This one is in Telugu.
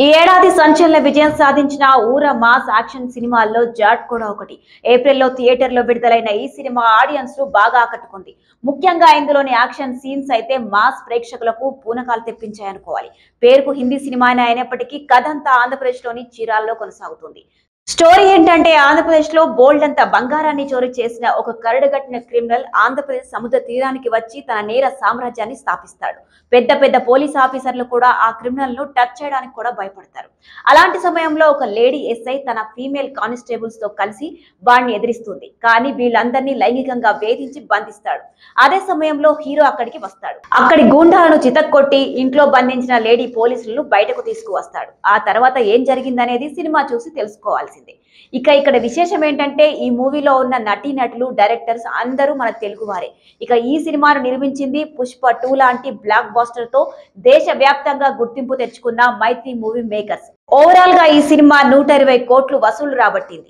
ఈ ఏడాది సంచలన విజయం సాధించిన ఊర మాస్ యాక్షన్ సినిమాల్లో జాట్ కూడా ఒకటి. ఏప్రిల్లో థియేటర్లో విడుదలైన ఈ సినిమా ఆడియన్స్ ను బాగా ఆకట్టుకుంది. ముఖ్యంగా ఇందులోని యాక్షన్ సీన్స్ అయితే మాస్ ప్రేక్షకులకు పూనకాలు తెప్పించాయనుకోవాలి. పేరుకు హిందీ సినిమా అయినప్పటికీ కథంతా ఆంధ్రప్రదేశ్ లోని చీరాల్లో కొనసాగుతుంది. స్టోరీ ఏంటంటే ఆంధ్రప్రదేశ్ లో బోల్డ్ అంత బంగారాన్ని చోరీ చేసిన ఒక కరడుగట్టిన క్రిమినల్ ఆంధ్రప్రదేశ్ సముద్ర తీరానికి వచ్చి తన నేర సామ్రాజ్యాన్ని స్థాపిస్తాడు. పెద్ద పెద్ద పోలీస్ ఆఫీసర్లు కూడా ఆ క్రిమినల్ ను టచ్ చేయడానికి కూడా భయపడతారు. అలాంటి సమయంలో ఒక లేడీ ఎస్ఐ తన ఫీమేల్ కానిస్టేబుల్స్ తో కలిసి వాడిని ఎదిరిస్తుంది. కానీ వీళ్ళందరినీ లైంగికంగా వేధించి బంధిస్తాడు. అదే సమయంలో హీరో అక్కడికి వస్తాడు. అక్కడి గూండాలను చితక్కొట్టి ఇంట్లో బంధించిన లేడీ పోలీసులను బయటకు తీసుకువస్తాడు. ఆ తర్వాత ఏం జరిగిందనేది సినిమా చూసి తెలుసుకోవాల్సింది. ఇక్కడ విశేషం ఏంటంటే ఈ మూవీలో ఉన్న నటీనటులు, డైరెక్టర్స్ అందరూ మన తెలుగు వారే. ఈ సినిమాను నిర్మించింది పుష్ప 2 లాంటి బ్లాక్ బాస్టర్ తో దేశవ్యాప్తంగా గుర్తింపు తెచ్చుకున్న మైత్రి మూవీ మేకర్స్. ఓవరాల్ గా ఈ సినిమా 120 కోట్లు వసూలు రాబట్టింది.